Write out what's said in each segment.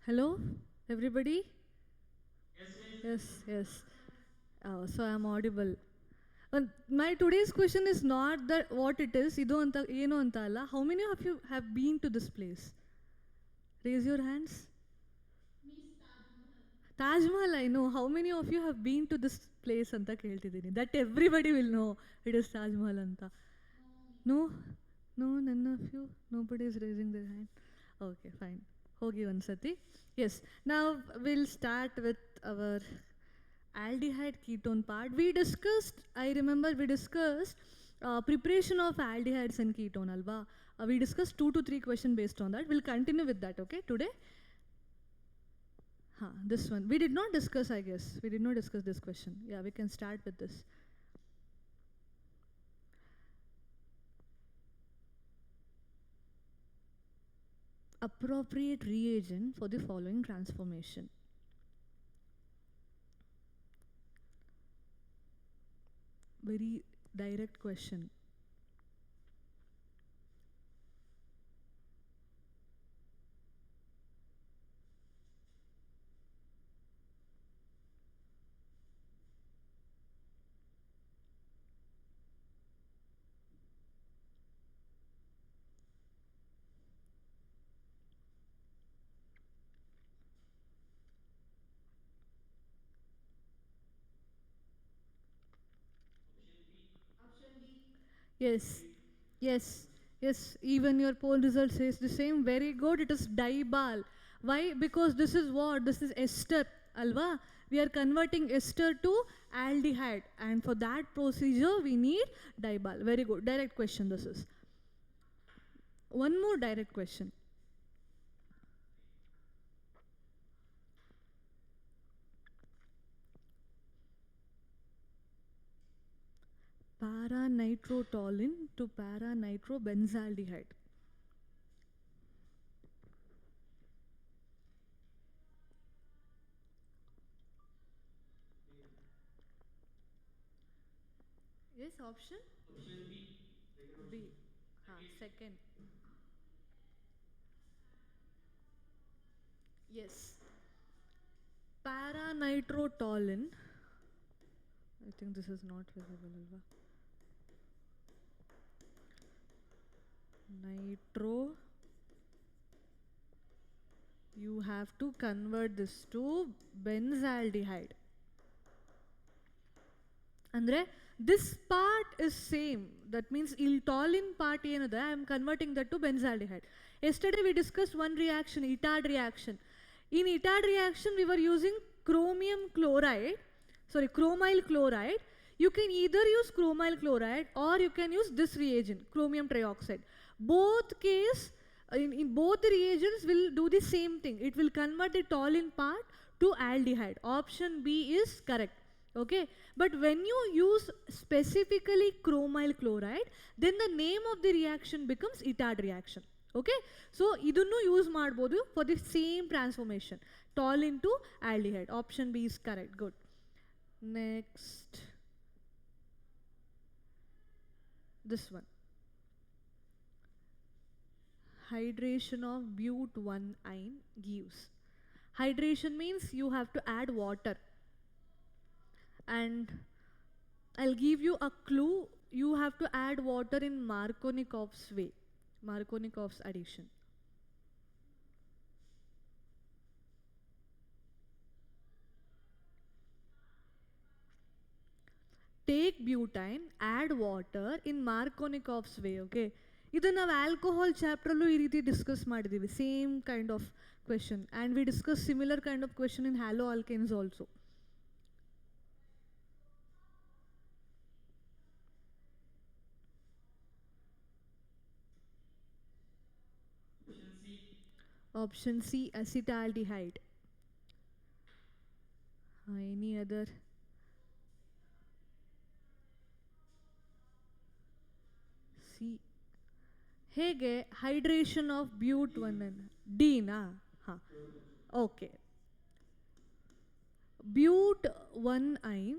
Hello, everybody? Yes, yes. So I'm audible. My today's question is not that what it is. Idu anta ಏನು ಅಂತ ಅಲ್ಲ. How many of you have been to this place? Raise your hands. Taj Mahal, I know. How many of you have been to this place ಅಂತ ಕೇಳ್ತಿದ್ದೀನಿ. That everybody will know it is Taj Mahal ಅಂತ. No? No, none of you? Nobody is raising their hand. Okay, fine. Hogi Vansati. Yes. Now we'll start with our aldehyde ketone part. We discussed, I remember we discussed preparation of aldehydes and ketone, alva. We discussed 2 to 3 questions based on that. We'll continue with that, okay, today? This one. We did not discuss, I guess. We did not discuss this question. Yeah, we can start with this. Appropriate reagent for the following transformation. Very direct question. Yes, yes, yes. Even your poll result says the same. Very good. It is dibal. Why? Because this is what? This is ester, alva. We are converting ester to aldehyde, and for that procedure we need dibal. Very good. Direct question. This is one more direct question. Para-nitrotoluene to para-nitrobenzaldehyde. Yes, option? Option B. B. Second. Yes. Para-nitrotoluene. I think this is not visible, alva. Nitro. You have to convert this to benzaldehyde. Andre, this part is same. That means toluene part ಏನದ I am converting that to benzaldehyde. Yesterday we discussed one reaction, ITAD reaction. In ITAD reaction we were using chromyl chloride. You can either use chromyl chloride or you can use this reagent, chromium trioxide. Both case, in both the reagents will do the same thing. It will convert the toluene part to aldehyde. Option B is correct. Okay, but when you use specifically chromyl chloride, then the name of the reaction becomes ITAD reaction. Okay, so idunnu use ಮಾಡಬಹುದು for the same transformation, toluene to aldehyde. Option B is correct. Good. Next, this one. Hydration of but1-ine gives. Hydration means you have to add water. And I'll give you a clue. You have to add water in Markovnikov's way. Markovnikov's addition. Take butane, add water in Markovnikov's way, okay? Idu ನಾವು alcohol chapter allu ee ರೀತಿ discuss ಮಾಡಿದೀವಿ. Same kind of question. And we discussed similar kind of question in haloalkanes also. Option C, acetaldehyde. Any other? C. ಹೇಗೆ hydration of but1-ine D na? Okay. But1-ine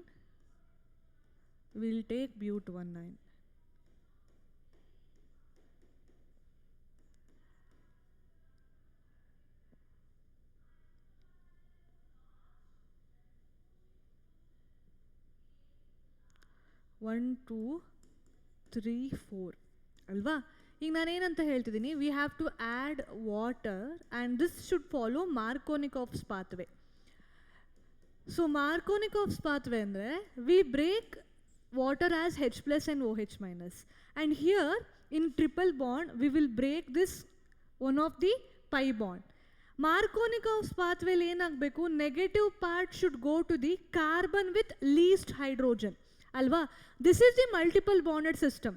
will take but1-ine. 1 2 3 4 ಅಲ್ವಾ? ಈಗ ನಾನೇನಂತ ಹೇಳ್ತಿದ್ದೀನಿ, we have to add water and this should follow Markovnikov's pathway. So Markovnikov's pathway ಅಂದರೆ we break water as H plus and OH minus, and here in triple bond we will break this one of the pi bond. Markovnikov's pathway ಏನagbeku, negative part should go to the carbon with least hydrogen alva. This is the multiple bonded system.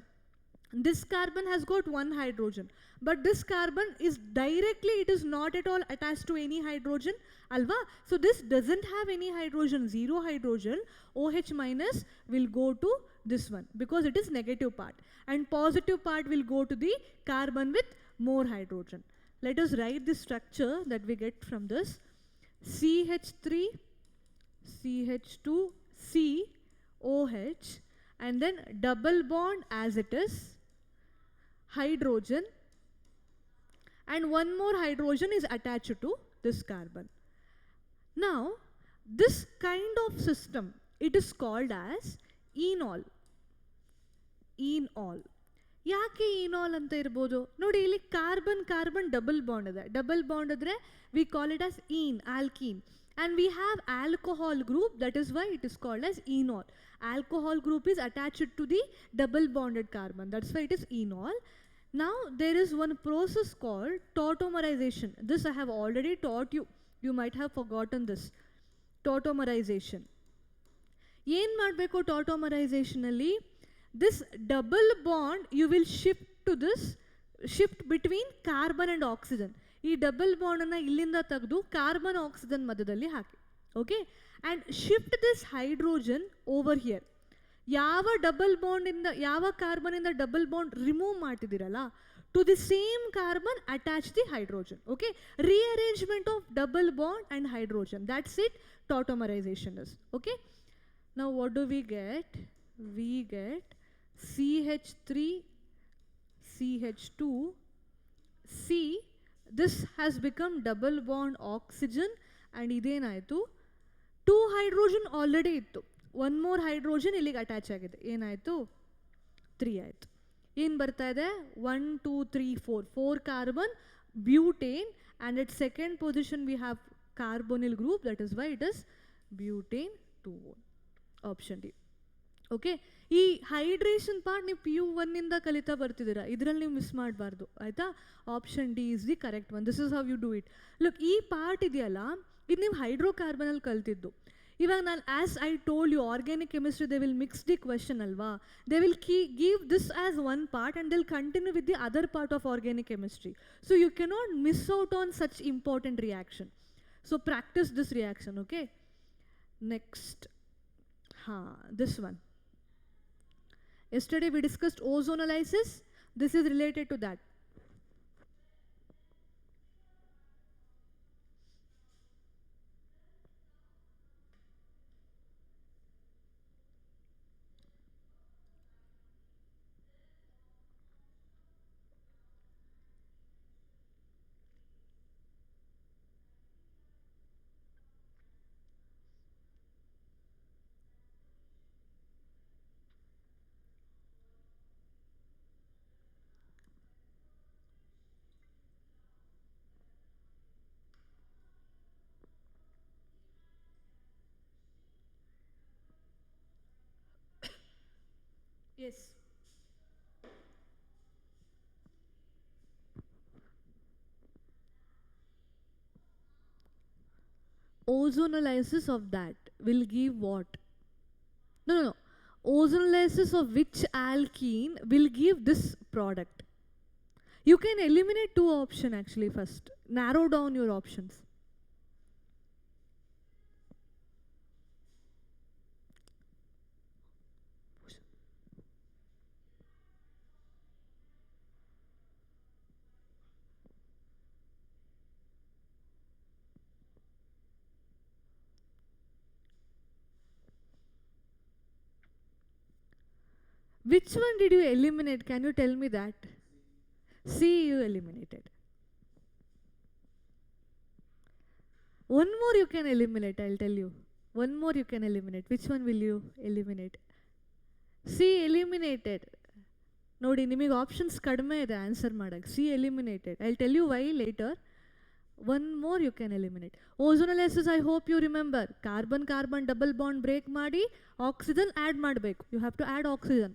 This carbon has got one hydrogen, but this carbon is directly, it is not at all attached to any hydrogen alva. So this doesn't have any hydrogen, zero hydrogen. OH minus will go to this one because it is negative part, and positive part will go to the carbon with more hydrogen. Let us write the structure that we get from this. CH3 CH2 C OH, and then double bond as it is, hydrogen, and one more hydrogen is attached to this carbon. Now this kind of system, it is called as enol. enol ಯಾಕೆ enol ಅಂತ ಇರ್ಬೋದು ನೋಡಿ, ಇಲ್ಲಿ carbon carbon double bond ಇದೆ. Double bond ಇದ್ರೆ we call it as alkene, and we have alcohol group, that is why it is called as enol. Alcohol group is attached to the double bonded carbon, that's why it is enol. Now there is one process called tautomerization. This I have already taught you, you might have forgotten this. Tautomerization ಏನು ಮಾಡಬೇಕು? tautomerization ಅಲ್ಲಿ this double bond you will shift between carbon and oxygen. ಈ double bond ಅನ್ನ ಇಲ್ಲಿಂದ ತೆಗೆದು carbon oxygen ಮಧ್ಯದಲ್ಲಿ ಹಾಕಿ, okay, and shift this hydrogen over here. ಯಾವ ಡಬಲ್ ಬಾಂಡ್ ಇಂದ, ಯಾವ ಕಾರ್ಬನ್ ಇಂದ ಡಬಲ್ ಬಾಂಡ್ ರಿಮೂವ್ ಮಾಡ್ತಿದ್ದೀರಲ್ಲ, to the same carbon attach the hydrogen, okay. Rearrangement of double bond and hydrogen, that's it, tautomerization is, okay. Now what do we get? We get CH3 CH2 C, this has become double bond oxygen, and idenaitu 2 hydrogen already ittu, one more hydrogen illige attach agide, enaitu 3 aitu. ಏನು ಬರ್ತಾ ಇದೆ? 1 2 3 4 4 carbon butane, and at second position we have carbonyl group, that is why it is butane 2 option D. Okay, ಈ hydration part ನೀವು PU1 ಇಂದ ಕಲಿತಾ ಬರ್ತಿದ್ದೀರಾ, ಇದರಲ್ಲಿ ನೀವು miss ಮಾಡಬಾರ್ದು ಆಯಿತಾ. Option D is the correct one. This is how you do it. Look, ಈ part ಇದೆಯಲ್ಲ, ಇದು ನೀವು ಹೈಡ್ರೋಕಾರ್ಬನಲ್ಲಿ ಕಲ್ತಿದ್ದು. ಇವಾಗ ನಾನು as I told you, organic chemistry they will mix the question ಅಲ್ವಾ, they will give this as one part and they'll continue with the other part of organic chemistry. So you cannot miss out on such important reaction. So practice this reaction, okay. Next, this one. Yesterday we discussed ozonolysis. This is related to that. Yes. Ozonolysis of that will give what? No. Ozonolysis of which alkene will give this product? You can eliminate 2 options actually first. Narrow down your options. Which one did you eliminate? Can you tell me that? C you eliminated. One more you can eliminate, I'll tell you. One more you can eliminate. Which one will you eliminate? C eliminated. ನೋಡಿ ನಿಮಗೆ options ಕಡಿಮೆ ಇದೆ answer ಮಾಡೋಕ್ಕೆ. C eliminated. I tell you why later. One more you can eliminate. Ozonolysis, I hope you remember. Carbon carbon double bond break ಮಾಡಿ oxygen add ಮಾಡಬೇಕು. You have to add oxygen.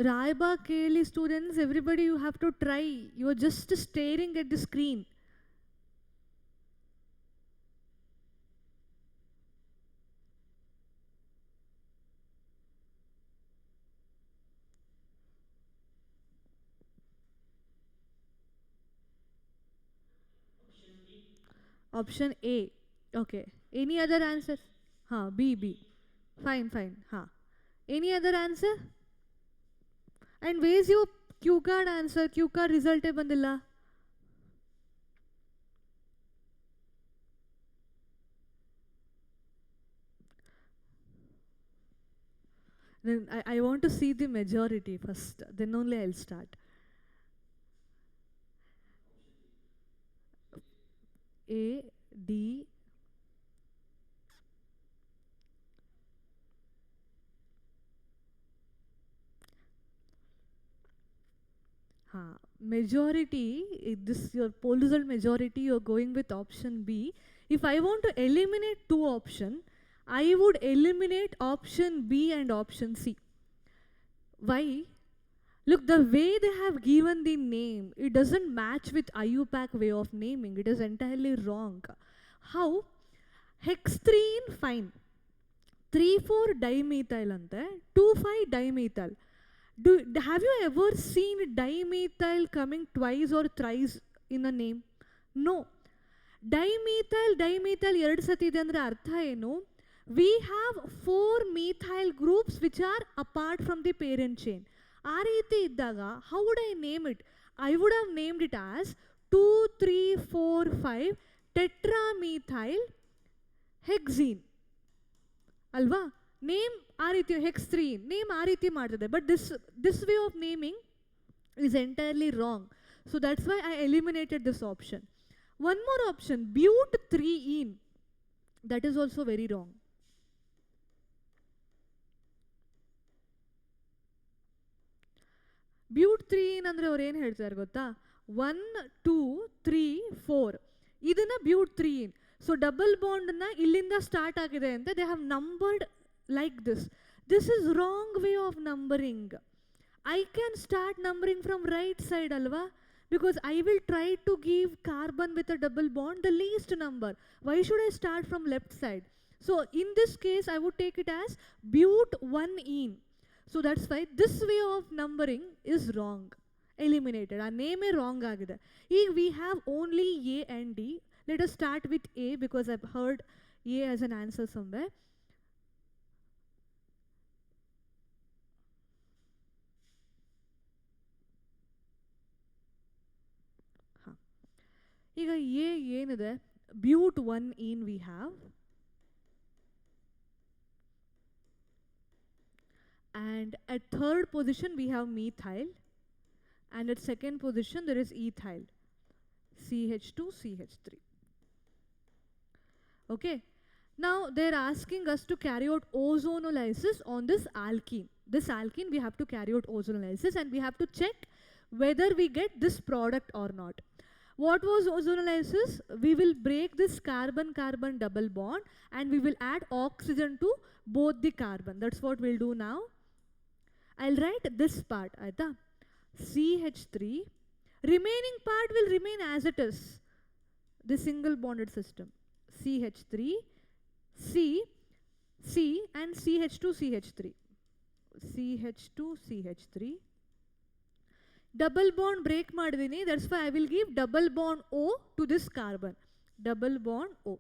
Raiba Keli students, everybody you have to try. You are just staring at the screen. Option A. Okay. Any other answer? Ha, B. Fine. Ha. Any other answer? And where's your Q card answer? Q card result bandilla. Then I want to see the majority first. Then only I'll start. A, D. Majority, this your poll result majority, you're going with option B. If I want to eliminate two options, I would eliminate option B and option C. Why? Look, the way they have given the name, it doesn't match with IUPAC way of naming. It is entirely wrong. How? Hextrine, fine. 3,4 dimethyl ante, 2,5 dimethyl. Have you ever seen dimethyl coming twice or thrice in a name? No. Dimethyl ಎರಡು ಸತಿ ಇದೆ ಅಂದ್ರೆ ಅರ್ಥ ಏನು? We have 4 methyl groups which are apart from the parent chain. ಆ ರೀತಿ ಇದ್ದಾಗ how would I name it? I would have named it as 2, 3, 4, 5 tetramethyl hexene. ಅಲ್ವಾ? ನೇಮ್ ಆ ರೀತಿ ಹೆಕ್ಸ್ಟ್ರೀನ್ ನೇಮ್ ಆ ರೀತಿ ಮಾಡ್ತದೆ. But this way of naming is entirely wrong. So that's why I eliminated this option. One more option, but3ene. That is also very wrong. but3ene ಅಂದ್ರೆ ಅವ್ರು ಏನು ಹೇಳ್ತಾರೆ ಗೊತ್ತಾ? 1, 2, 3, 4 ಇದನ್ನ but3ene. ಸೊ ಡಬಲ್ ಬಾಂಡ್ನ ಇಲ್ಲಿಂದ ಸ್ಟಾರ್ಟ್ ಆಗಿದೆ ಅಂತ they have numbered like this. This is wrong way of numbering. I can start numbering from right side alva, because I will try to give carbon with a double bond the least number. Why should I start from left side? So in this case I would take it as but1ene. So that's why this way of numbering is wrong. Eliminated. Our name is wrong agide. If we have only A and D, let us start with A because I've heard A as an answer somewhere. ಈಗ A ಏನಿದೆ? but1ene we have, and at third position we have methyl, and at second position there is ethyl, CH2CH3. Okay, now they're asking us to carry out ozonolysis on this alkene. This alkene we have to carry out ozonolysis and we have to check whether we get this product or not. What was ozonolysis? We will break this carbon-carbon double bond and we will add oxygen to both the carbon. That's what we'll do now. I'll write this part, aita? CH3. Remaining part will remain as it is. The single bonded system. CH3, C and CH2CH3. CH2CH3. Double bond break ಮಾಡಿದೀನಿ, that's why I will give double bond O to this carbon. Double bond O.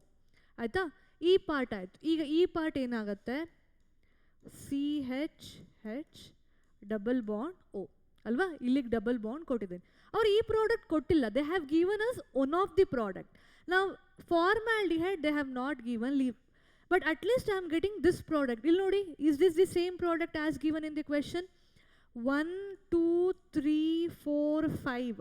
ಆಯ್ತಾ? ಈ part ಆಯ್ತು. ಈಗ ಈ part ಏನಾಗುತ್ತೆ? CH double bond O ಅಲ್ವಾ? ಇಲ್ಲಿಗೆ double bond ಕೊಟ್ಟಿದ್ದೀನಿ. ಅವ್ರು ಈ ಪ್ರಾಡಕ್ಟ್ ಕೊಟ್ಟಿಲ್ಲ. They have given us one of the product. ನಾವು formaldehyde they have not given. But at least I am getting this product. Ill nodi, is this the same product as given in the question? 1, 2, 3, 4, 5.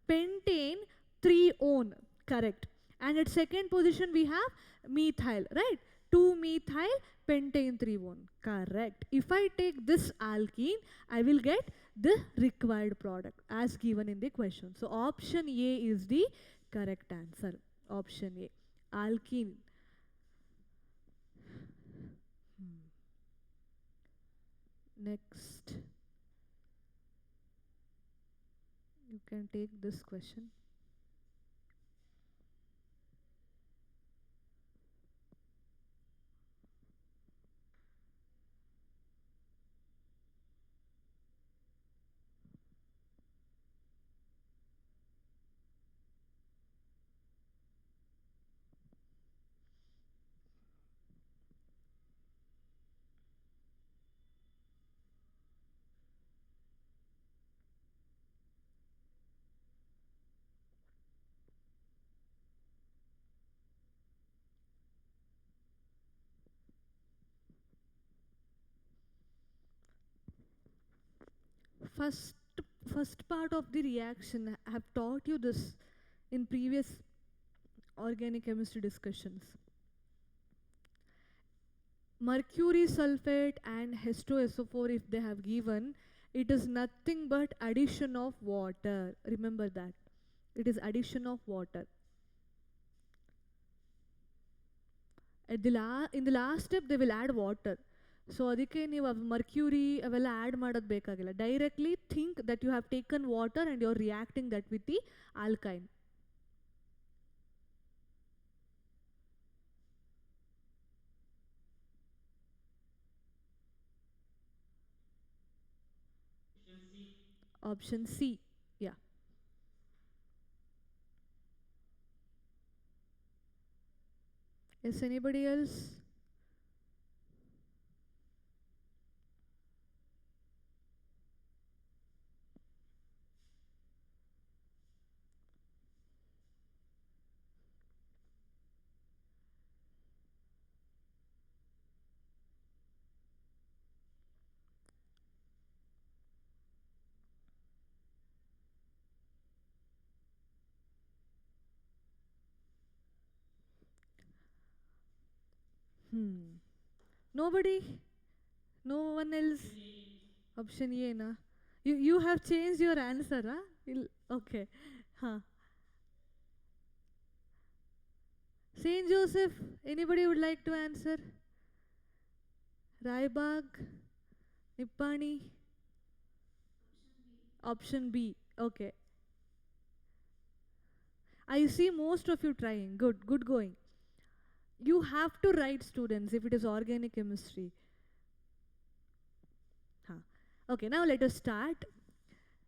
Pentane, 3 one. Correct. And at second position we have methyl, right? 2 methyl, pentane 3 one. Correct. If I take this alkene, I will get the required product as given in the question. So option A is the correct answer. Option A. Alkene. Next. You can take this question. First, first part of the reaction, I have taught you this in previous organic chemistry discussions. Mercury sulfate and H2SO4, if they have given, it is nothing but addition of water. Remember that. It is addition of water. At the in the last step, they will add water. So ಅದಕ್ಕೆ ನೀವು mercury ಅವೆಲ್ಲ add ಮಾಡೋದು ಬೇಕಾಗಿಲ್ಲ. Directly think that you have taken water and you are reacting that with the alkyne. Option C. Yeah. Is anybody else? Nobody? No one else? Option A, na? You have changed your answer, huh? Okay. Huh. Saint Joseph, anybody would like to answer? Raibag, Nippani? Option B. Okay. I see most of you trying. Good, good going. You have to write, students, if it is organic chemistry. Huh. Okay, now let us start.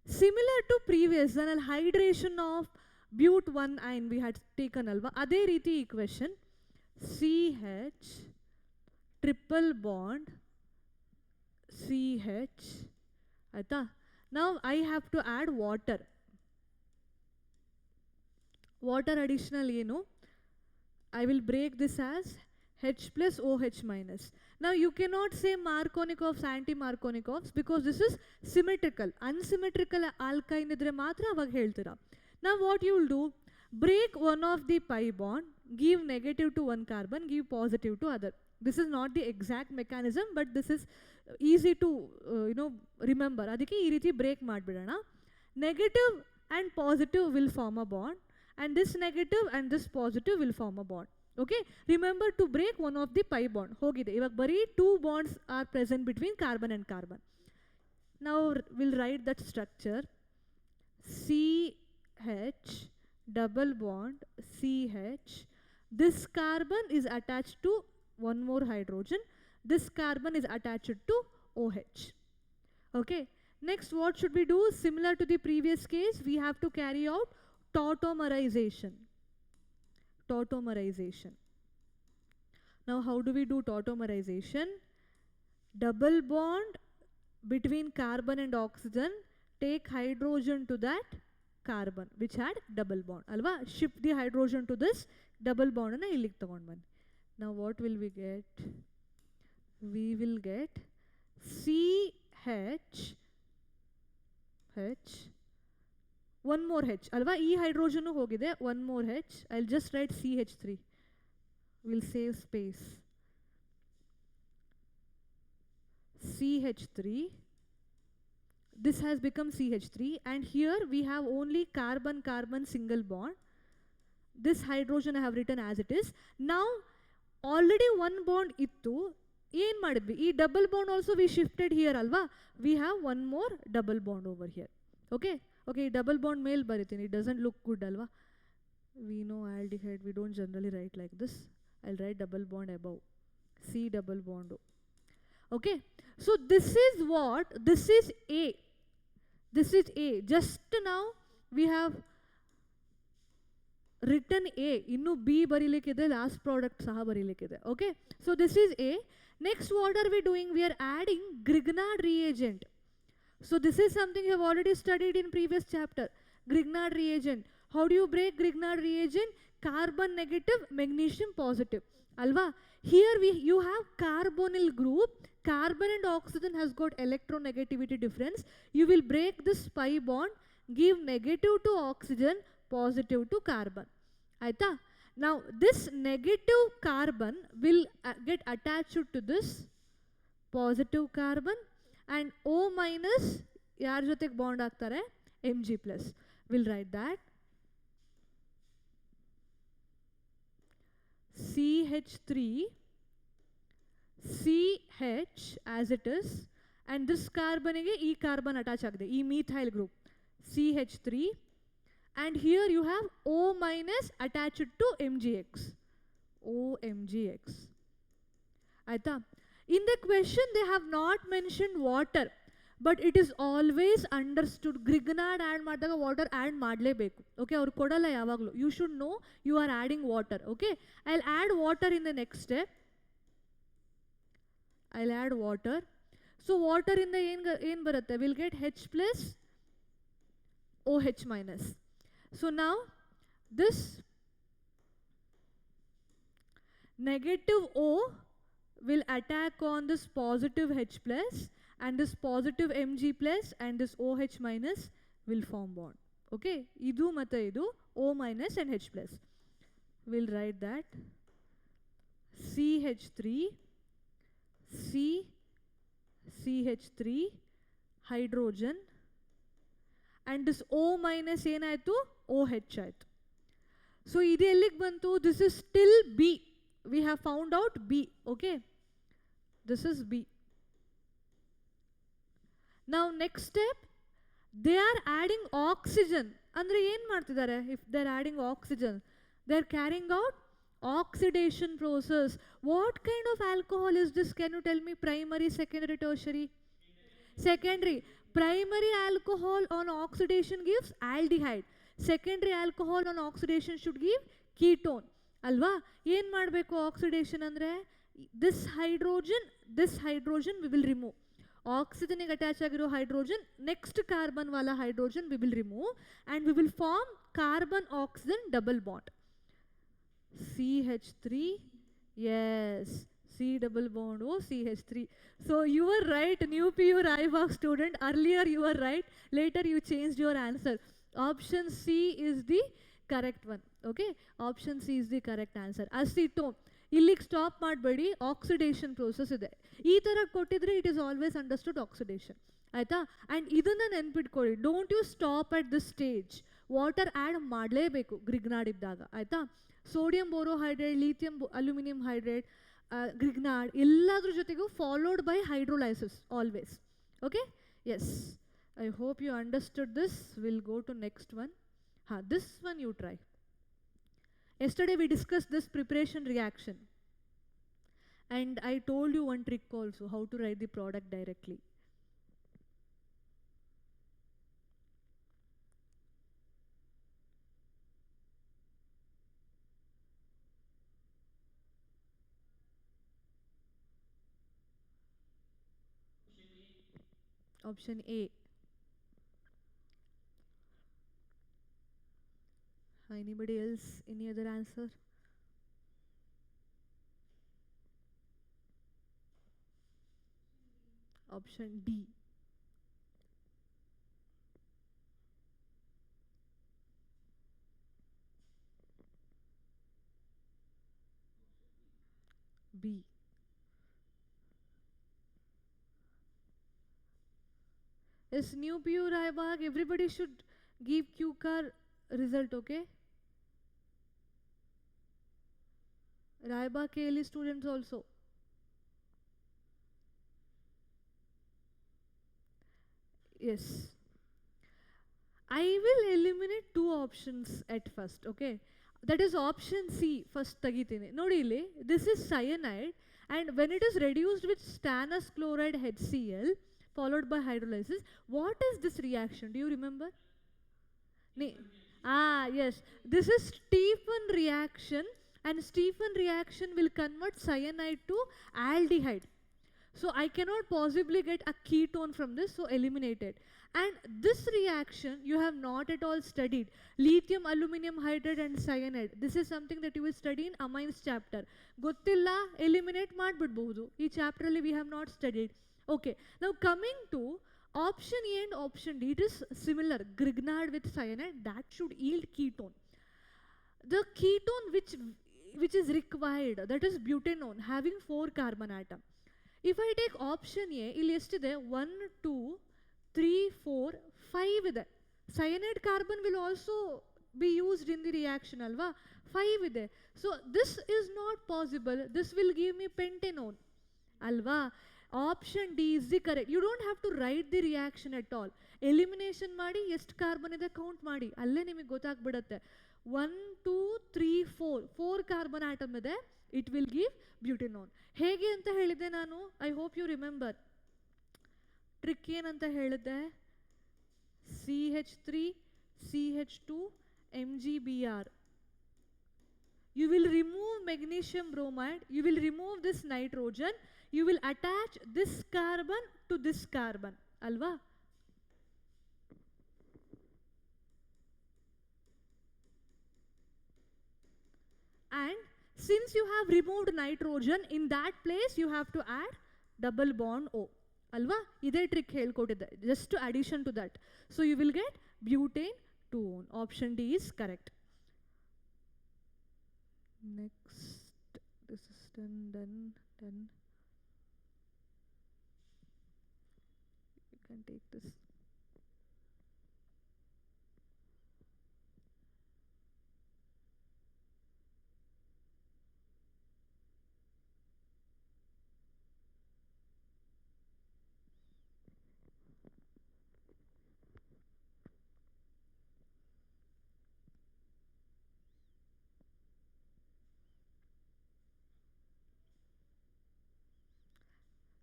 Similar to previous, an hydration of but 1 ion we had taken alva. Ade riti equation. CH triple bond CH. Aita. Now I have to add water. Water additional, you know. I will break this as H plus OH minus. Now you cannot say Markovnikovs, anti-Markovnikovs because this is symmetrical. Unsymmetrical alkyne idre matra avag heltira. Now what you will do, break one of the pi bond, give negative to one carbon, give positive to other. This is not the exact mechanism, but this is easy to remember. Adike ee riti break madbidana. Negative and positive will form a bond, and this negative and this positive will form a bond. Okay, remember to break one of the pi bond. Hogide. Ivag bari two bonds are present between carbon and carbon. Now we'll write that structure. CH double bond CH. This carbon is attached to one more hydrogen. This carbon is attached to OH. Okay. Next, what should we do? Similar to the previous case, we have to carry out tautomerization. Tautomerization. Now, how do we do tautomerization? Double bond between carbon and oxygen. Take hydrogen to that carbon, which had double bond. Alva, shift the hydrogen to this double bond. Now what will we get? We will get CH, one more H. Alva, E hydrogen hogide, one more H. I'll just write CH3. We'll save space. CH3. This has become CH3, and here we have only carbon-carbon single bond. This hydrogen I have written as it is. Now, already one bond ittu. ಏನು ಮಾಡಿದ್ವಿ? ಈ double bond also we shifted here alva. We have one more double bond over here. Okay? Okay, double bond male baritin. It doesn't look good alva. We know aldehyde, we don't generally write like this. I'll write double bond above. C double bond O. Okay? So this is what? This is A. This is A. Just now we have written A. Innu B barilikide, last product saha barilikide. Okay? So this is A. Next, what are we doing? We are adding Grignard reagent. So this is something you have already studied in previous chapter. Grignard reagent. How do you break Grignard reagent? Carbon negative, magnesium positive. Alva. Here you have carbonyl group. Carbon and oxygen has got electronegativity difference. You will break this pi bond, give negative to oxygen, positive to carbon. Aita? Now this negative carbon will get attached to this positive carbon, and O minus yaar joteg bond aagtare? Mg plus. We'll write that. CH3 CH as it is, and this carbon ige E carbon attach agide, E methyl group CH3, and here you have O minus attached to MgX. OMgX. Aita? In the question they have not mentioned water, but it is always understood. Grignard add ಮಾಡಿದಾಗ water add ಮಾಡಲೇಬೇಕು. Okay, ಅವರು ಕೊಡಲ್ಲ ಯಾವಾಗಲೂ. You should know you are adding water. Okay, I'll add water in the next step. I'll add water. So water in the ಏನು ಬರುತ್ತೆ? We'll get H plus OH minus. So now this negative O will attack on this positive H plus, and this positive Mg plus and this OH minus will form bond. Okay, idu matte idu O minus and H plus. We'll write that CH3 CH3 hydrogen, and this O minus ಏನಾಯ್ತು? OH ಆಯ್ತು. So ಇದು ಎಲ್ಲಿಗೆ ಬಂತು? This is still B. We have found out B. Okay, this is B. Now next step, they are adding oxygen. Andre ಏನು ಮಾಡ್ತಿದ್ದಾರೆ? If they are adding oxygen, they are carrying out oxidation process. What kind of alcohol is this? Can you tell me? Primary, secondary, tertiary? Secondary. Primary alcohol on oxidation gives aldehyde. Secondary alcohol on oxidation should give ketone. Alva? ಏನು ಮಾಡಬೇಕು oxidation ಅಂದರೆ? This hydrogen we will remove. Oxygen ಗೆ attach ಆಗಿರೋ hydrogen, next carbon wala hydrogen we will remove, and we will form carbon oxygen double bond. CH3, yes, C double bond O CH3. So you were right, new PU Raivak student. Earlier you were right, later you changed your answer. Option C is the correct one. Okay, option C is the correct answer. Acetone. ಇಲ್ಲಿಗೆ stop ಮಾಡಬೇಡಿ, oxidation process ಇದೆ. ಈ ಥರ ಕೊಟ್ಟಿದ್ರೆ it is always understood oxidation. ಆಯಿತಾ? And ಇದನ್ನು ನೆನ್ಪಿಟ್ಕೊಳ್ಳಿ, don't you stop at this stage. Water add ಮಾಡಲೇಬೇಕು ಗ್ರಿಗ್ನಾಡ್ ಇದ್ದಾಗ. ಆಯಿತಾ? Sodium borohydrate, lithium aluminium hydrate, Grignard ಎಲ್ಲದ್ರ ಜೊತೆಗೂ followed by hydrolysis always. Okay, yes, I hope you understood this. Will go to next one. This one you try. Yesterday we discussed this preparation reaction, and I told you one trick also, how to write the product directly. Option A. Anybody else? Any other answer? Option D. B. Is new PU Raibag? Everybody should give QCAR result, okay? Raibag KLE students also. Yes. I will eliminate two options at first, okay? That is option C, first tagitine. Nodile, this is cyanide, and when it is reduced with stannous chloride HCl followed by hydrolysis, what is this reaction? Do you remember? Yes. This is Stephen reaction, and Stephen reaction will convert cyanide to aldehyde. So I cannot possibly get a ketone from this, so eliminate it. And this reaction you have not at all studied. Lithium, aluminum hydride and cyanide. This is something that you will study in amines chapter. Gottilla, eliminate madbidbohudu. Ee chapter alli we have not studied. Okay. Now coming to option A and option D, it is similar. Grignard with cyanide, that should yield ketone. The ketone which is required, that is butanone, having 4 carbon atom. If I take option A, ಇಲ್ಲಿ ಎಷ್ಟಿದೆ 1, 2, 3, 4, 5 ಇದೆ. Cyanide carbon will also be used in the reaction, alva? 5 ಇದೆ. So this is not possible. This will give me pentanone, alva? Option D is the correct. You don't have to write the reaction at all. Elimination ಮಾಡಿ ಎಷ್ಟು carbon ಇದೆ count ಮಾಡಿ, ಅಲ್ಲೇ ನಿಮಗೆ ಗೊತ್ತಾಗ್ಬಿಡುತ್ತೆ. 1, 2, 3, 4 carbon atom ಇದೆ. It will give butanone. ಹೇಗೆ ಅಂತ ಹೇಳಿದೆ ನಾನು? I hope you remember. Trick ಏನಂತ ಹೇಳಿದೆ? CH3, CH2, MgBr. You will remove magnesium bromide, you will remove this nitrogen, you will attach this carbon to this carbon, alva? And since you have removed nitrogen, in that place you have to add double bond O, alva? Ide trick helkodide, just to addition to that. So you will get butane 2-one. Option D is correct. Next, this is done. You can take this.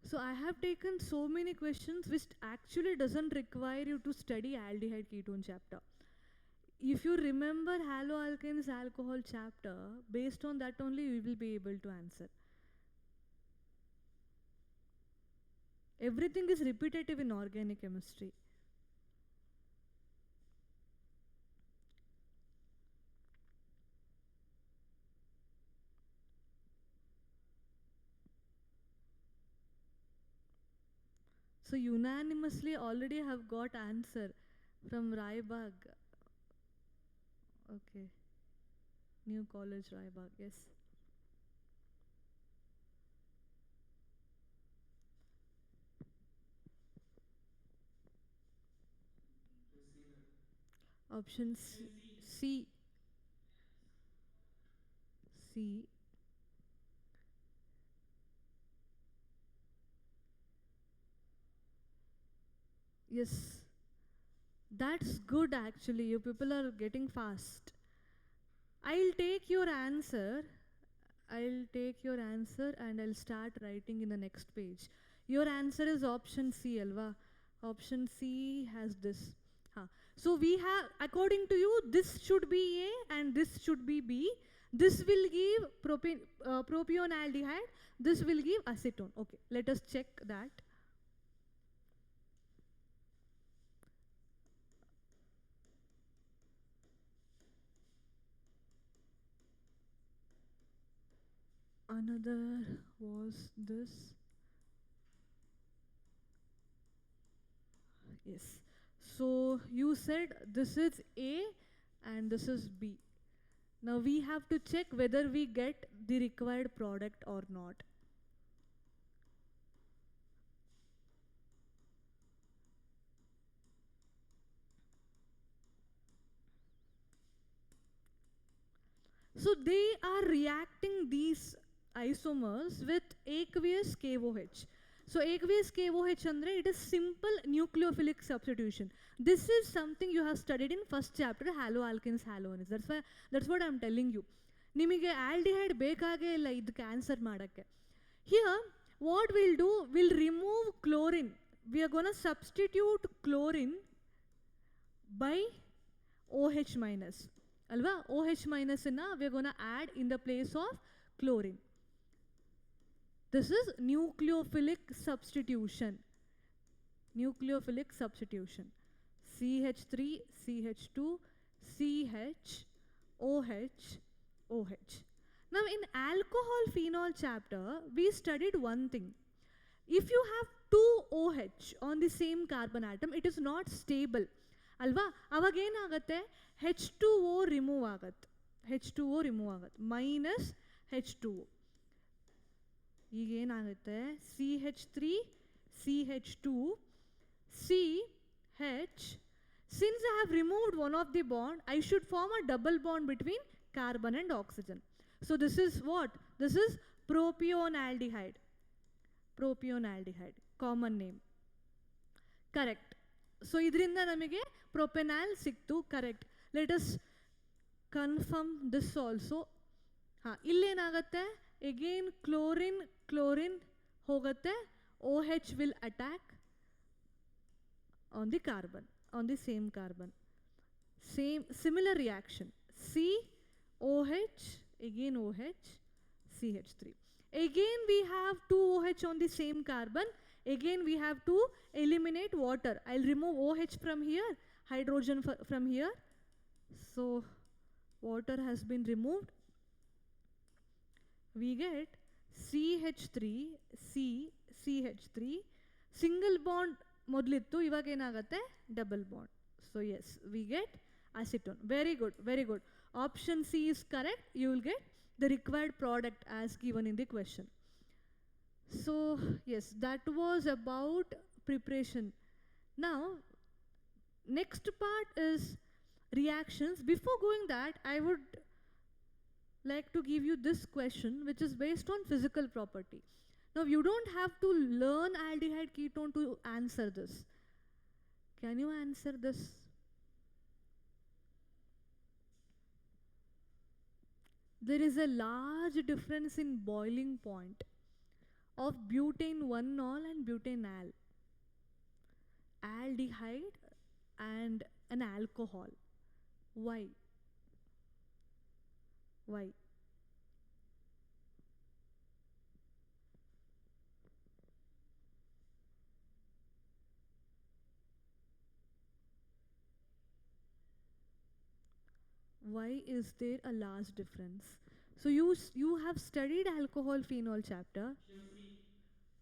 So I have taken so many questions which actually doesn't require you to study aldehyde ketone chapter. If you remember haloalkanes alcohol chapter, based on that only you will be able to answer. Everything is repetitive in organic chemistry. So unanimously already have got answer from Raibag. Okay. New college Raibag, yes. Option C. C. Yes. That's good actually. You people are getting fast. I'll take your answer. And I'll start writing in the next page. Your answer is option C, alva? Option C has this. So we have, according to you, this should be A and this should be B. This will give propionaldehyde. This will give acetone. Okay, let us check that. Another was this. Yes. So you said this is A and this is B. Now we have to check whether we get the required product or not. So they are reacting these isomers with aqueous KOH. So aqueous KOH andre it is simple nucleophilic substitution. This is something you have studied in first chapter haloalkanes haloanes. That's what I am telling you. ನಿಮಗೆ aldehyde ಬೇಕಾಗೇ ಇಲ್ಲ ಇದಕ್ಕೆ answer ಮಾಡೋಕ್ಕೆ. Here what we'll do, we'll remove chlorine. We are going to substitute chlorine by OH minus. Alva? OH minus inna we are going to add in the place of chlorine. This is nucleophilic substitution. Nucleophilic substitution. CH3, CH2, CH, OH, OH. Now in alcohol phenol chapter, we studied one thing. If you have two OH on the same carbon atom, it is not stable. Alva? Avag enagatte H2O remove ಆಗತ್ತೆ. H2O remove ಆಗತ್ತೆ. Minus H2O. ಈಗ ಏನಾಗುತ್ತೆ CH3, CH2, CH. Since I have removed one of the bond, I should form a double bond between carbon and oxygen. So this is what? This is propionaldehyde. Propionaldehyde. Common name. Correct. So idrinda namige propanol siktu. Correct. Let us confirm this also. Illenagatte again chlorine hogatte, OH will attack on the carbon, on the same carbon. Similar reaction. COH, again OH, CH3. Again we have two OH on the same carbon. Again we have to eliminate water. I'll remove OH from here, hydrogen from here. So water has been removed. We get CH3, CH3, single bond modlittu, ivaga enagatte double bond. So yes, we get acetone. Very good, very good. Option C is correct. You will get the required product as given in the question. So yes, that was about preparation. Now next part is reactions. Before going that, I would like to give you this question which is based on physical property. Now you don't have to learn aldehyde ketone to answer this. Can you answer this? There is a large difference in boiling point of butane 1-ol and butanal, aldehyde and an alcohol. Why? Why? Why is there a large difference? So you have studied alcohol phenol chapter.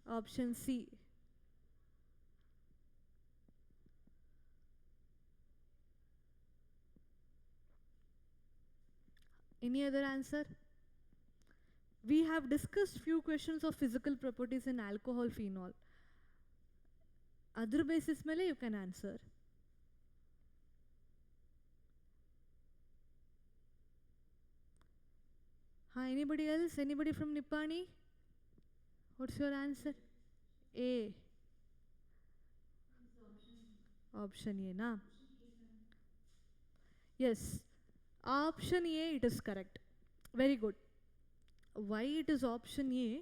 Option C. Any other answer? We have discussed few questions of physical properties in alcohol phenol. Other basis mele you can answer. Anybody else? Anybody from Nippani? What's your answer? A. Option A, na? Yes. Option A, it is correct. Very good. Why it is option A?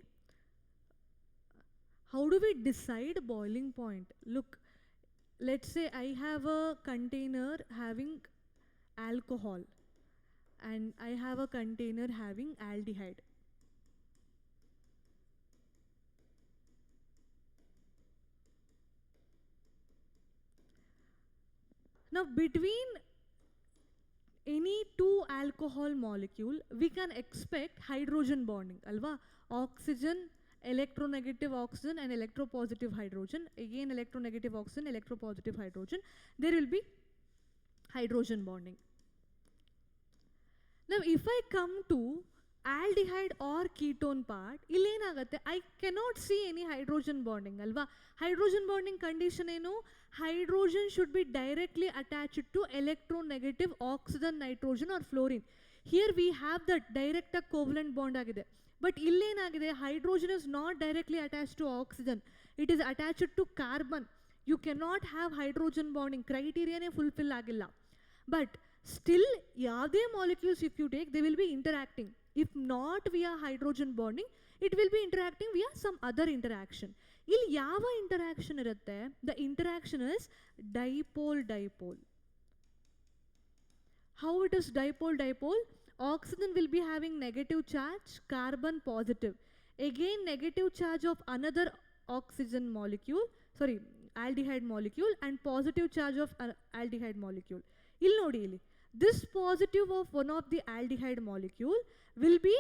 How do we decide boiling point? Look, let's say I have a container having alcohol and I have a container having aldehyde. Now between any two alcohol molecule we can expect hydrogen bonding, alva? Oxygen electronegative oxygen and electropositive hydrogen. Again, electronegative oxygen, electropositive hydrogen. There will be hydrogen bonding. Now, if I come to aldehyde or ketone part, I cannot see any hydrogen bonding. Alva? Hydrogen bonding condition hydrogen should be directly attached to electronegative oxygen, nitrogen or fluorine. Here we have the direct covalent bond agide. But hydrogen is not directly attached to oxygen. It is attached to carbon. You cannot have hydrogen bonding. Criteria fulfill agilla. But still, yade molecules if you take, they will be interacting. If not via hydrogen bonding, it will be interacting via some other interaction. ಇಲ್ಲಿ ಯಾವ interaction ಇರುತ್ತೆ? The interaction is dipole-dipole. How it is dipole-dipole? Oxygen will be having negative charge, carbon positive. Again, negative charge of another oxygen molecule, sorry, aldehyde molecule, and positive charge of aldehyde molecule. ಇಲ್ಲಿ ನೋಡಿ ಇಲ್ಲಿ. This positive of one of the aldehyde molecule will be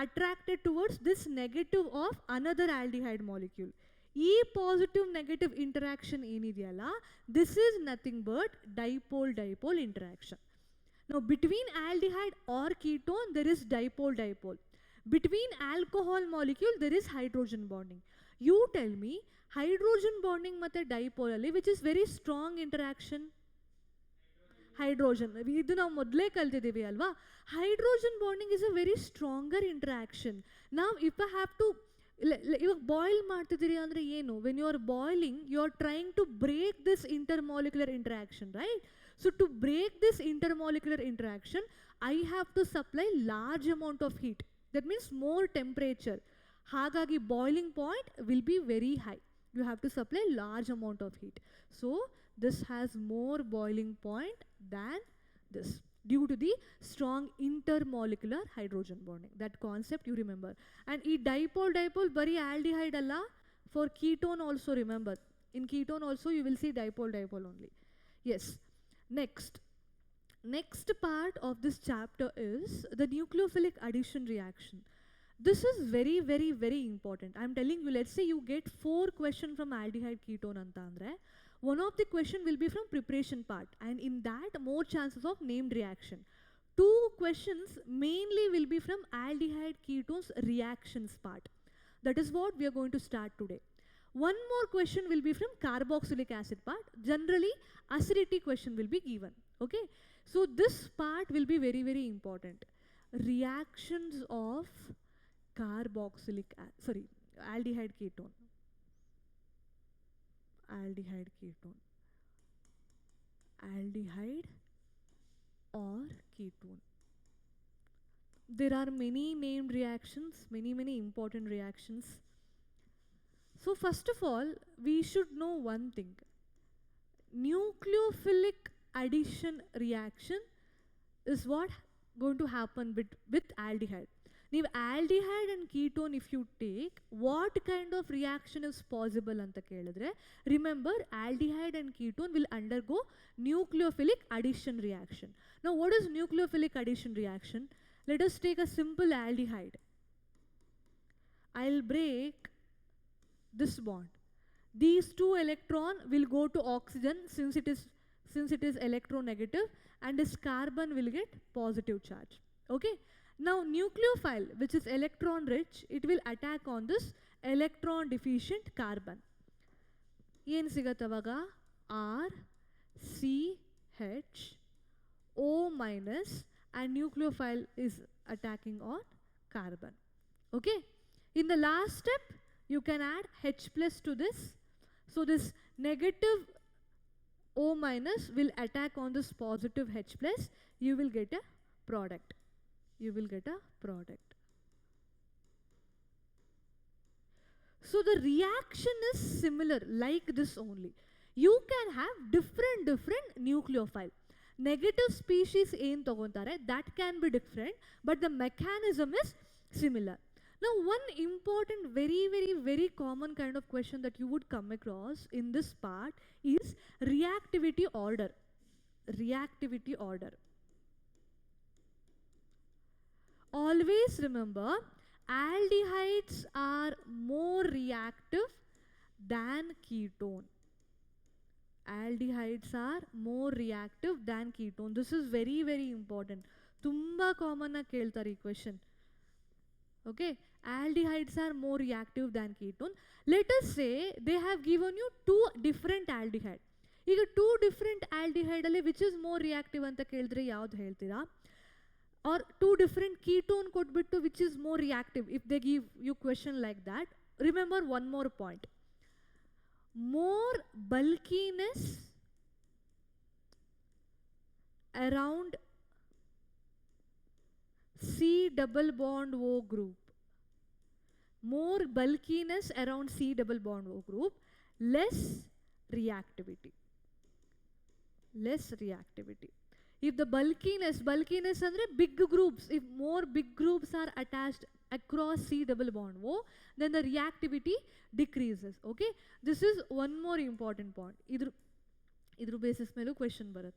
attracted towards this negative of another aldehyde molecule. E positive negative interaction enidiyalla, this is nothing but dipole-dipole interaction. Now, between aldehyde or ketone, there is dipole-dipole. Between alcohol molecule, there is hydrogen bonding. You tell me, hydrogen bonding matte dipole alli, which is very strong interaction? Hydrogen. ಇದು ನಾವು ಮೊದಲೇ ಕಲ್ತಿದ್ದೀವಿ ಅಲ್ವಾ? Hydrogen bonding is a very stronger interaction. Now, if I have to ಇವಾಗ boil ಮಾಡ್ತಿದ್ದೀರಿ ಅಂದರೆ ಏನು? When you are boiling, you are trying to break this intermolecular interaction, right? So to break this intermolecular interaction, I have to supply large amount of heat. That means more temperature. Hagagi boiling point will be very high. You have to supply large amount of heat. So this has more boiling point than this due to the strong intermolecular hydrogen bonding. That concept you remember. And e dipole-dipole bari aldehyde alla. For ketone also remember. In ketone also you will see dipole-dipole only. Yes. Next part of this chapter is the nucleophilic addition reaction. This is very, very, very important. I am telling you, let's say you get 4 questions from aldehyde ketone anta andre, one of the question will be from preparation part, and in that more chances of named reaction. 2 questions mainly will be from aldehyde ketones reactions part. That is what we are going to start today. One more question will be from carboxylic acid part. Generally, acidity question will be given. Okay? So this part will be very, very important. Reactions of aldehyde ketone. Aldehyde ketone. Aldehyde or ketone. There are many named reactions, many important reactions. So first of all, we should know one thing. Nucleophilic addition reaction is what going to happen with aldehyde. Now, aldehyde and ketone if you take, what kind of reaction is possible anta kelidre? Remember, aldehyde and ketone will undergo nucleophilic addition reaction. Now, what is nucleophilic addition reaction? Let us take a simple aldehyde. I'll break this bond. These 2 electrons will go to oxygen since it is electronegative, and this carbon will get positive charge. Okay? Now nucleophile, which is electron rich, it will attack on this electron deficient carbon. Yen sigatavaga R C H O minus, and nucleophile is attacking on carbon. Okay? In the last step, you can add H plus to this. So this negative O minus will attack on this positive H plus. You will get a product. So the reaction is similar like this only. You can have different nucleophile. Negative species ಏನು ತಗೊಂತಾರೆ, that can be different, but the mechanism is similar. Now, one important, very common kind of question that you would come across in this part is reactivity order. Always remember, aldehydes are more reactive than ketone. Aldehydes are more reactive than ketone. This is very, very important. Tumba common na keltare question. Okay, aldehydes are more reactive than ketone. Let us say they have given you two different aldehyde. ಈಗ two different ಆಲ್ಡಿಹೈಡಲ್ಲಿ which is more reactive ಅಂತ ಕೇಳಿದ್ರೆ ಯಾವ್ದು ಹೇಳ್ತೀರಾ? Or two different ketone ಕೊಟ್ಬಿಟ್ಟು which is more reactive if they give you question like that, remember one more point. More bulkiness around C double bond O group. More bulkiness around C double bond O group, less reactivity. Less reactivity. If the bulkiness andre big groups, if more big groups are attached across C double bond O, then the reactivity decreases. Okay, this is one more important point. Idru basis melu question barat.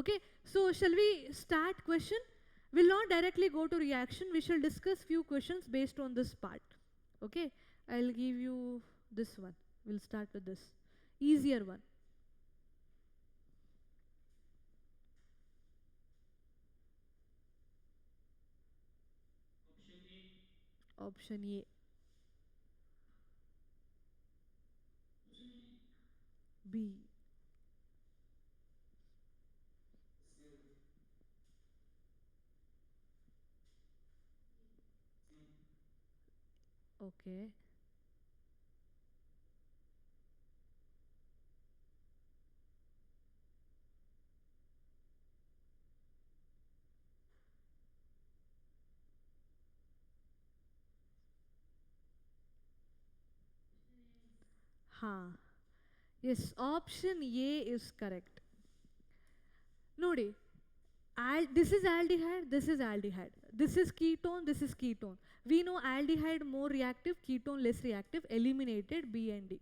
Okay, so shall we start question? We'll not directly go to reaction, we shall discuss few questions based on this part. Okay, I'll give you this one. We'll start with this easier one. Option A. B. Okay. Yes, option A is correct. Nodi, this is aldehyde, this is aldehyde. This is ketone, this is ketone. We know aldehyde more reactive, ketone less reactive. Eliminated B and D.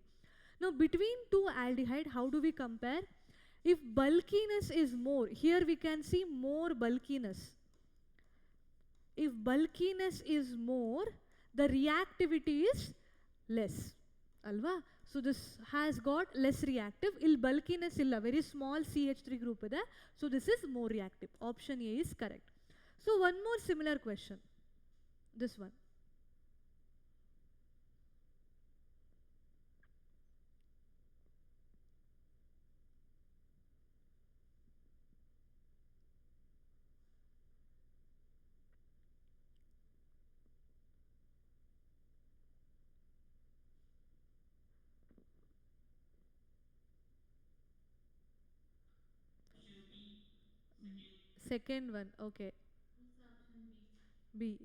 Now between two aldehyde, how do we compare? If bulkiness is more, here we can see more bulkiness. If bulkiness is more, the reactivity is less. Alva? So this has got less reactive. Il bulkiness illa, very small CH3 group ide. So this is more reactive. Option A is correct. So one more similar question. This one. Second one, okay. B.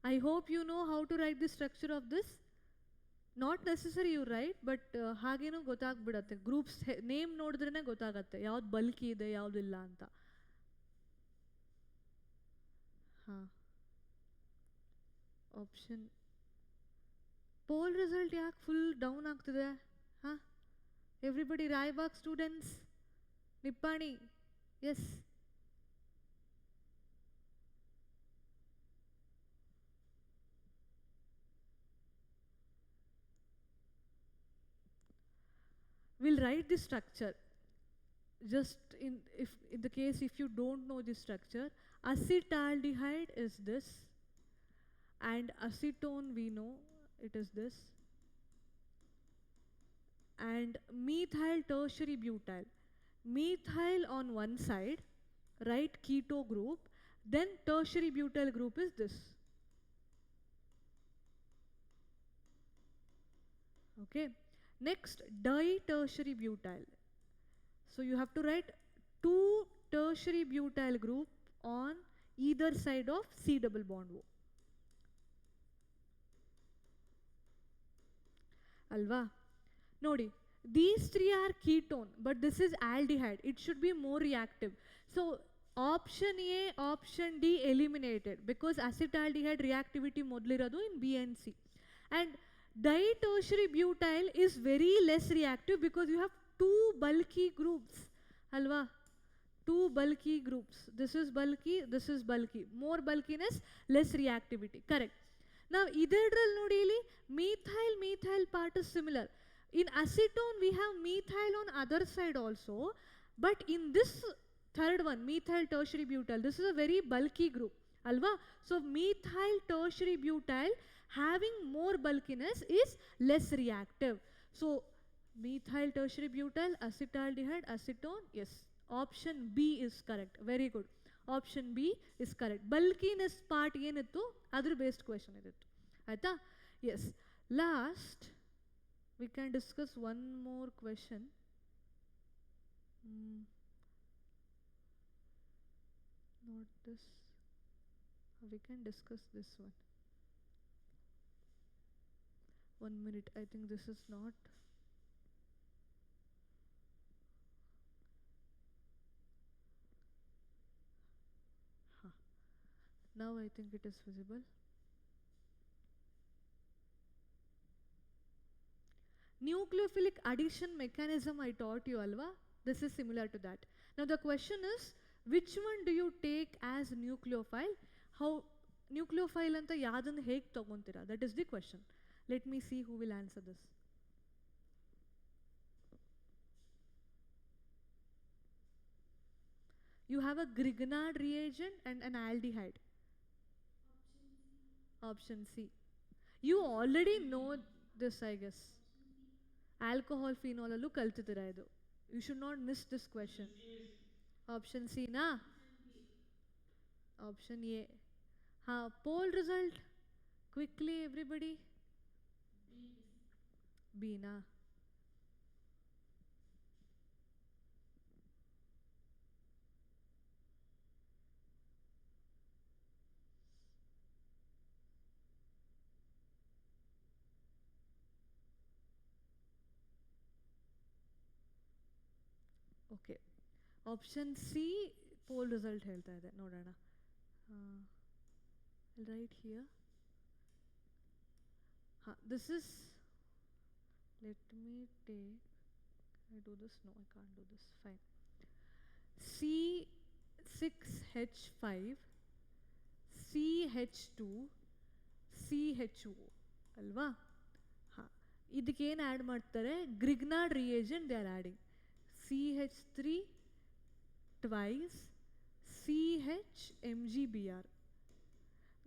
I hope you know how to write the structure of this. Not necessary you write, but hagenu gottagbidutte. Groups name nodidrene gottagatte yavud bulky ide yavud illa anta. Option. Poll result yak full down ಆಗ್ತಿದೆ? Everybody Raibag students, Nippani, yes. We'll write the structure. Just in the case if you don't know the structure, acetaldehyde is this, and acetone we know it is this, and methyl tertiary butyl. Methyl on one side, right, keto group, then tertiary butyl group is this. Okay. Next, di-tertiary butyl. So you have to write two tertiary butyl group on either side of C double bond O. Alva? Nodi, these three are ketone, but this is aldehyde. It should be more reactive. So option A, option D eliminated because acetaldehyde reactivity modliradu in B and C. And di-tertiary butyl is very less reactive because you have two bulky groups. Alva? Two bulky groups. This is bulky, this is bulky. More bulkiness, less reactivity. Correct. Now, methyl part is similar. In acetone, we have methyl on other side also, but in this third one, methyl tertiary butyl, this is a very bulky group, alva. So, methyl tertiary butyl having more bulkiness is less reactive. So, methyl tertiary butyl, acetaldehyde, acetone, yes. Option B is correct. Very good. Option B is correct. Bulkiness part yenittu, other based question idittu. Aita? Yes. Last, we can discuss one more question. Not this. We can discuss this one. 1 minute. I think this is not. Now I think it is visible. Nucleophilic addition mechanism I taught you, alva. This is similar to that. Now the question is, which one do you take as nucleophile? How nucleophile anta yadannu hege tagontira? That is the question. Let me see who will answer this. You have a Grignard reagent and an aldehyde. Option C. You already know this, I guess. Alcohol phenol allu kaltidira idu. You should not miss this question. Option C na? Option A. Poll result. Quickly everybody. B na? Okay. Option C, poll result ಹೇಳ್ತಾ ಇದೆ ನೋಡೋಣ. Right here. This is, let me take, can I do this? No, I can't do this. Fine. C6H5, CH2, CHO ಅಲ್ವಾ? ಇದಕ್ಕೇನು add ಮಾಡ್ತಾರೆ? Grignard reagent they are adding. CH3 twice CHMgBr.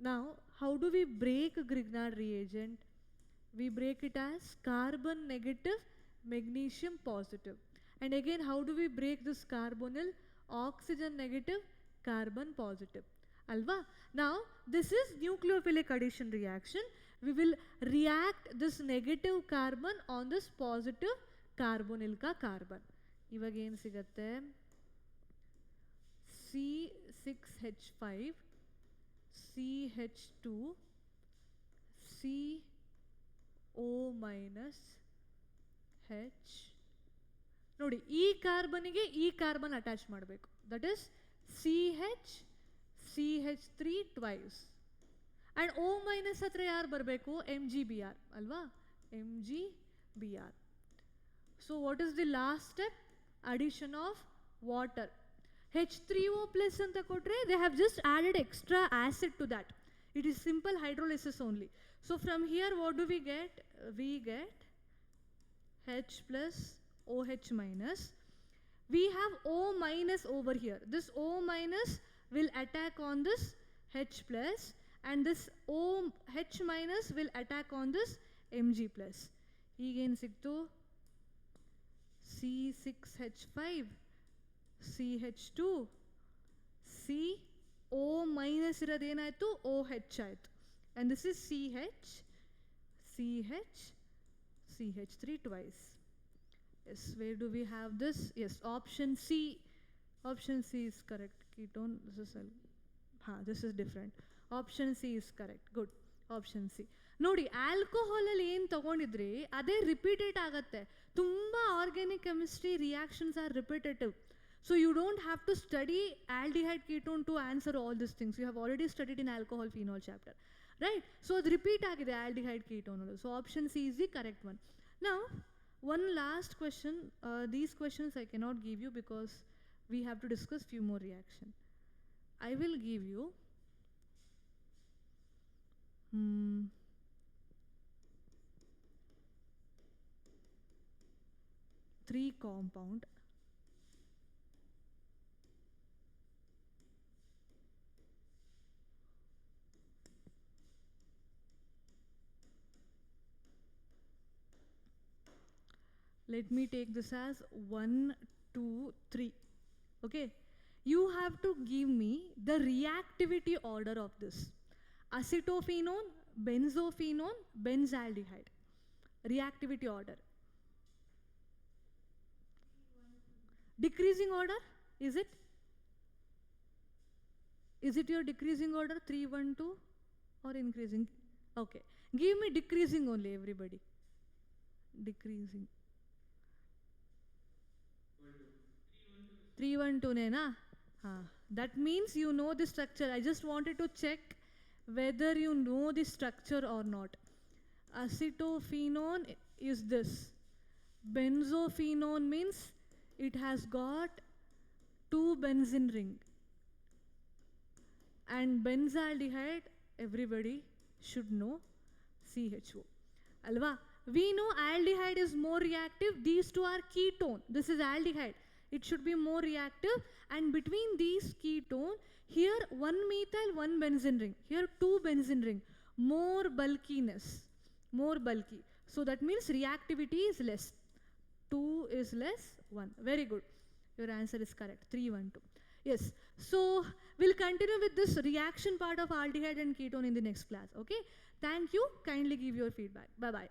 Now, how do we break Grignard reagent? We break it as carbon negative, magnesium positive. And again, how do we break this carbonyl? Oxygen negative, carbon positive. Alva? Now, this is nucleophilic addition reaction. We will react this negative carbon on this positive carbonyl ka carbon. ಇವಾಗ ಏನು ಸಿಗತ್ತೆ? C6H5 CH2 CO minus H. ನೋಡಿ, ಈ ಕಾರ್ಬನ್ಗೆ ಈ carbon attach ಮಾಡಬೇಕು. That is CH3 twice. And O minus ಹತ್ರ ಯಾರು ಬರಬೇಕು? MgBr ಅಲ್ವಾ? MgBr. So what is the last step? Addition of water. H3O plus anta kotre, they have just added extra acid to that. It is simple hydrolysis only. So from here what do we get? We get H plus OH minus. We have O minus over here. This O minus will attack on this H plus, and this H minus will attack on this Mg plus. Again sigtu C6H5 CH2 CO minus iradénayitu OH ಆಯಿತು. And this is CH3 twice. Yes, where do we have this? Yes, option C. Option C is correct. Ketone, this is different. Option C is correct. Good. Option C. ನೋಡಿ, ಆಲ್ಕೋಹಾಲಲ್ಲಿ ಏನು ತಗೊಂಡಿದ್ರಿ ಅದೇ repeated ಆಗುತ್ತೆ. ತುಂಬ organic chemistry reactions are repetitive. So you don't have to study aldehyde ketone to answer all these things. You have already studied in alcohol phenol chapter, right? So the repeat agide aldehyde ketone. So option C is the correct one. Now one last question. These questions I cannot give you because we have to discuss few more reaction. I will give you Hmm. Three compound. Let me take this as 1, 2, 3. Okay. You have to give me the reactivity order of this. Acetophenone, benzophenone, benzaldehyde. Reactivity order. Decreasing order? Is it? Is it your decreasing order 3, 1, 2 or increasing? Okay. Give me decreasing only, everybody. Decreasing. 3, 1, 2 nena? That means you know the structure. I just wanted to check whether you know the structure or not. Acetophenone is this. Benzophenone means it has got 2 benzene ring. And benzaldehyde, everybody should know CHO. Alva, we know aldehyde is more reactive. These two are ketone. This is aldehyde. It should be more reactive. And between these ketone, here 1 methyl, 1 benzene ring. Here 2 benzene ring. More bulkiness. More bulky. So that means reactivity is less. 2 is less 1. Very good. Your answer is correct. 3, 1, 2. Yes. So we'll continue with this reaction part of aldehyde and ketone in the next class. Okay. Thank you. Kindly give your feedback. Bye-bye.